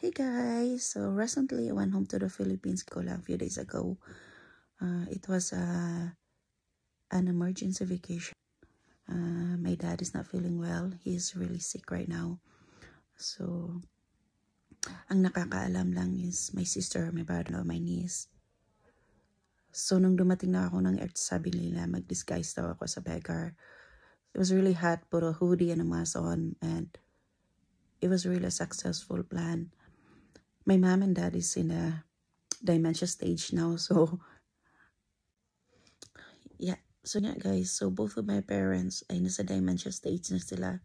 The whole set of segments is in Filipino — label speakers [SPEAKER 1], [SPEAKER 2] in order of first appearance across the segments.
[SPEAKER 1] Hey guys, so recently I went home to the Philippines ko lang a few days ago. It was an emergency vacation. My dad is not feeling well. He's really sick right now. So, ang nakakaalam lang is my sister, my brother, my niece. So, nung dumating na ako ng air, sabi nila mag-disguise daw ako sa beggar. It was really hot, put a hoodie and a mask on, and it was really a successful plan. My mom and dad is in a dementia stage now, so yeah. So yeah guys, so both of my parents ay nasa dementia stage na sila.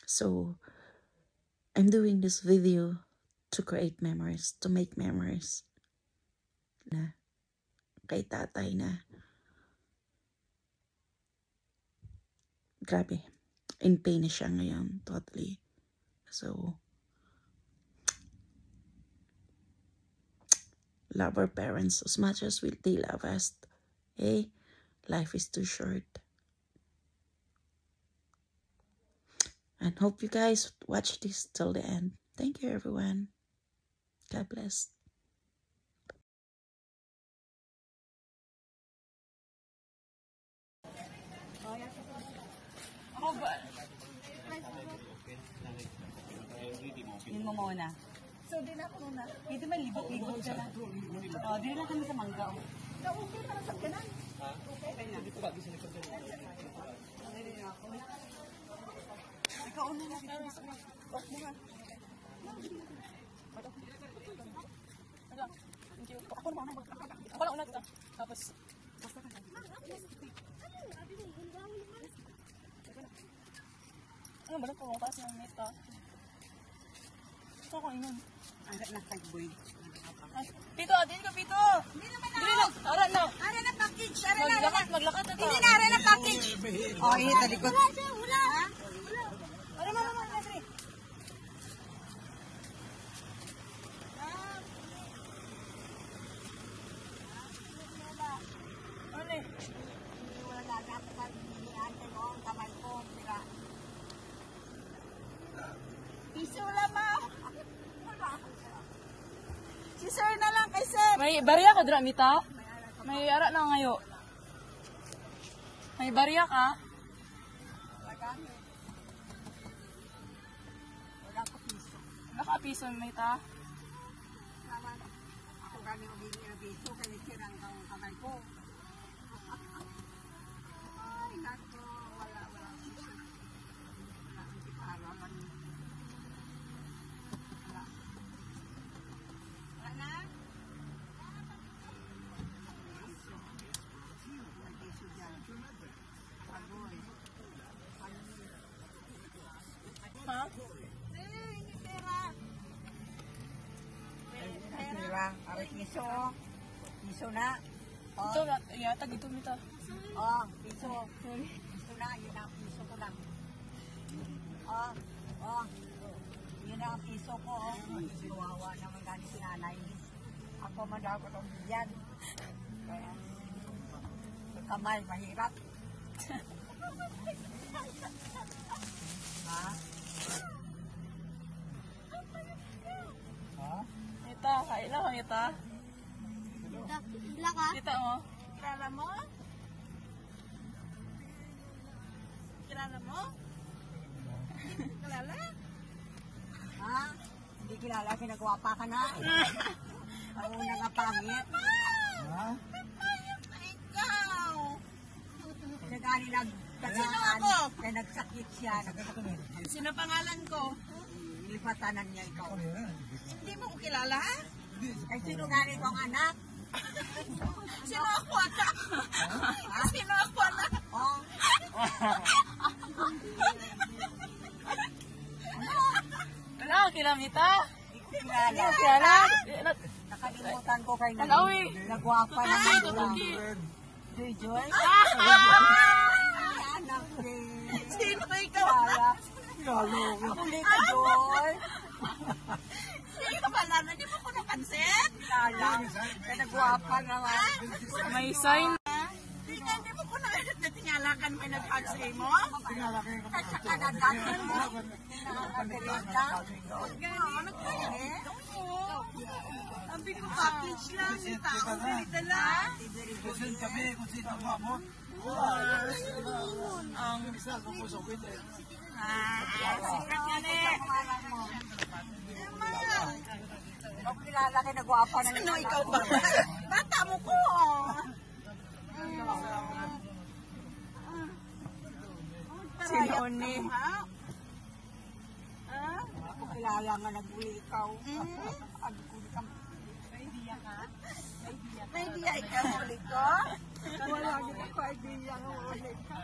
[SPEAKER 1] So I'm doing this video to create memories, to make memories na kay tatay na grabe, in pain na siya ngayon, totally. So love our parents as much as they love us. Hey, life is too short. And hope you guys watch this till the end. Thank you everyone. God bless.
[SPEAKER 2] Ako ba? Yun mo muna.
[SPEAKER 3] So, di na ako muna.
[SPEAKER 2] Hindi man libot-libot ka na. O, di na kami sa mangga.
[SPEAKER 3] Okay para sa kanan.
[SPEAKER 2] Okay na. Ikaw una na.
[SPEAKER 3] Off mo nga.
[SPEAKER 2] Thank you. Ako na muna. Ako na una dito. Tapos, basta ka. Ano ba na po? Taas yung neta. Ito ako inon. Ang na tag-boy. Pito, din ko, Pito!
[SPEAKER 3] Hindi naman ako.
[SPEAKER 2] Ara na!
[SPEAKER 3] Ara na package. Ara na.
[SPEAKER 2] Maglakat na to.
[SPEAKER 3] Hindi na ara na package.
[SPEAKER 2] Oh, iya, talikot.
[SPEAKER 3] Wala.
[SPEAKER 2] Ara na, Andre. Ano eh?
[SPEAKER 3] Wala dapat hindi ante mo ang kamay ko. Sira. Piso lang, ma'am. Si sir na lang kay sir.
[SPEAKER 2] May barya ka, Dramita? May ara na ngayo. May barya ka?
[SPEAKER 3] Wala ko piso.
[SPEAKER 2] Nakapiso may ta?
[SPEAKER 3] Naman. Ako gani magiging na piso. Kaya sirang ang kamay ko. Ay, nato. Wala. Wala ang kitaraman. Wala na? Piso dyan. Agoy.
[SPEAKER 2] Ha?
[SPEAKER 3] Hindi pera. Pera. Aray piso. Piso na.
[SPEAKER 2] Ito, yata dito mita.
[SPEAKER 3] Oh, piso. Piso na. Yun ang piso ko lang. Yun ang piso ko. Kawawa naman gani si nanay. Ako madako itong bigyan. Kaya, sa kamay, mahirap. Ha?
[SPEAKER 2] Mita, kailan ka mita?
[SPEAKER 3] Wala ka?
[SPEAKER 2] Kita mo?
[SPEAKER 3] Kilala mo? Kilala mo? Kilala? Ha? Hindi kilala, pinagwapa ka na. Ang unang kapangit. Ha? Ikaw! Nagani nagtagaan. Kaya nagsakit siya. Sino pangalan ko? Lipatanan niya ikaw. Hindi mo ko kilala? Ay, sino gani ko ang anak? Sino ako anak? Sino ako anak? Oh.
[SPEAKER 2] Wala, kila mita?
[SPEAKER 3] Kilala.
[SPEAKER 2] Kila?
[SPEAKER 3] Nakalimutan ko kay
[SPEAKER 2] Alawi.
[SPEAKER 3] nagwapa na
[SPEAKER 2] Ay,
[SPEAKER 3] ito.
[SPEAKER 2] tutuki.
[SPEAKER 3] Joy? Anak din.
[SPEAKER 2] Sino ikaw?
[SPEAKER 3] Ako dito, Joy.
[SPEAKER 2] Sino pala? Hindi mo ko napansin?
[SPEAKER 3] Kaya nagwapa naman.
[SPEAKER 2] May sign.
[SPEAKER 3] Hindi mo ko nakita
[SPEAKER 2] Kinalakan may nag-answer mo?
[SPEAKER 3] At saka nagdatan mo. Pinakaderita.
[SPEAKER 2] Sabi ko, package lang. Yung tao may dala. Sikat nga na eh.
[SPEAKER 3] Ang kilala kayo nagwapa na
[SPEAKER 2] Ano, ikaw ba? Bata mo ko.
[SPEAKER 3] Sino ni? Ang kilala nga nag-uli ikaw.
[SPEAKER 2] May diya ikaw ulit ko?
[SPEAKER 3] Wala din ako idea nga uli ka.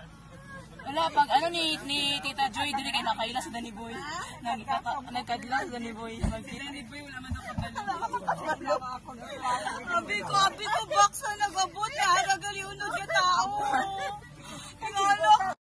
[SPEAKER 4] Wala, pag ano ni Tita Joy, dili kayo nakaila sa Danny Boy. Nagkadla sa Danny Boy. Danny Boy, wala man ako
[SPEAKER 2] Sabi ko, box na nag-abot. Nagaliunod yung tao. Kilala